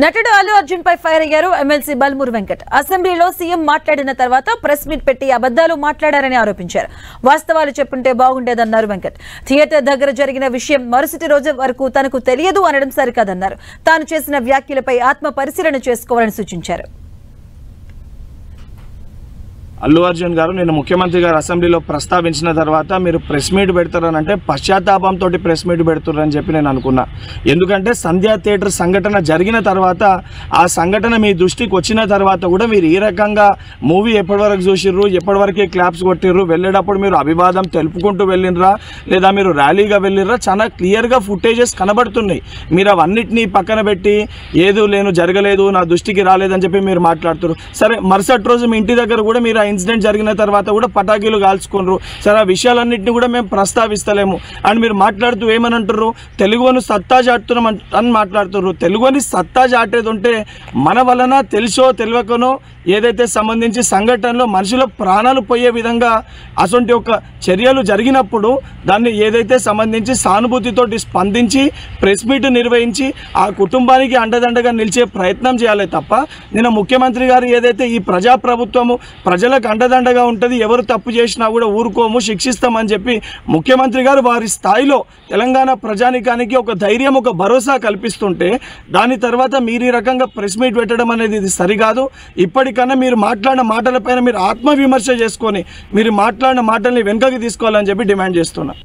నటుడు అల్లు అర్జున్ పై ఫైర్ అయ్యారు ఎమ్మెల్సీ బల్మూరు వెంకట్. అసెంబ్లీలో సీఎం మాట్లాడిన తర్వాత ప్రెస్ మీట్ పెట్టి అబద్దాలు మాట్లాడారని ఆరోపించారు. వాస్తవాలు చెప్పుంటే బాగుండేదన్నారు వెంకట్. థియేటర్ దగ్గర జరిగిన విషయం మరుసటి రోజు వరకు తనకు తెలియదు అనడం సరికాదన్నారు. తాను చేసిన వ్యాఖ్యలపై ఆత్మ పరిశీలన చేసుకోవాలని సూచించారు. అల్లు అర్జున్ గారు నిన్న ముఖ్యమంత్రి గారు అసెంబ్లీలో ప్రస్తావించిన తర్వాత మీరు ప్రెస్ మీట్ పెడతారనంటే పశ్చాత్తాపంతో ప్రెస్ మీట్ పెడుతున్నారని చెప్పి నేను అనుకున్నా. ఎందుకంటే సంధ్యా థియేటర్ సంఘటన జరిగిన తర్వాత ఆ సంఘటన మీ దృష్టికి వచ్చిన తర్వాత కూడా మీరు ఈ రకంగా మూవీ ఎప్పటివరకు చూసిర్రు, ఎప్పటివరకే క్లాప్స్ కొట్టిర్రు, వెళ్ళేటప్పుడు మీరు అభివాదం తెలుపుకుంటూ వెళ్ళినరా లేదా మీరు ర్యాలీగా వెళ్ళినరా, చాలా క్లియర్గా ఫుటేజెస్ కనబడుతున్నాయి. మీరు అవన్నిటినీ పక్కన పెట్టి ఏదో లేను జరగలేదు నా దృష్టికి రాలేదని చెప్పి మీరు మాట్లాడుతున్నారు. సరే, మరుసటి రోజు మీ ఇంటి దగ్గర కూడా మీరు ఇన్సిడెంట్ జరిగిన తర్వాత కూడా పటాకీలు కాల్చుకున్నారు. సరే, ఆ విషయాలన్నింటినీ కూడా మేము ప్రస్తావిస్తలేము అని మీరు మాట్లాడుతూ ఏమని అంటారు, తెలుగుని సత్తా చాటుతున్నాం అని మాట్లాడుతున్నారు. తెలుగుని సత్తా చాటేది ఉంటే మన వలన తెలుసో తెలియకనో ఏదైతే సంబంధించి సంఘటనలో మనుషుల ప్రాణాలు పోయే విధంగా అటువంటి ఒక చర్యలు జరిగినప్పుడు దాన్ని ఏదైతే సంబంధించి సానుభూతితోటి స్పందించి ప్రెస్ మీట్ నిర్వహించి ఆ కుటుంబానికి అండదండగా నిలిచే ప్రయత్నం చేయాలి తప్ప నిన్న ముఖ్యమంత్రి గారు ఏదైతే ఈ ప్రజాప్రభుత్వము ప్రజలకు అండదండగా ఉంటుంది, ఎవరు తప్పు చేసినా కూడా ఊరుకోము శిక్షిస్తామని చెప్పి ముఖ్యమంత్రి గారు వారి స్థాయిలో తెలంగాణ ప్రజానికానికి ఒక ధైర్యం ఒక భరోసా కల్పిస్తుంటే దాని తర్వాత మీరు ఈ రకంగా ప్రెస్ మీట్ పెట్టడం అనేది ఇది సరికాదు. ఇప్పటికన్నా మీరు మాట్లాడిన మాటలపైన మీరు ఆత్మవిమర్శ చేసుకొని మీరు మాట్లాడిన మాటల్ని వెనుకకి తీసుకోవాలని చెప్పి డిమాండ్ చేస్తున్నా.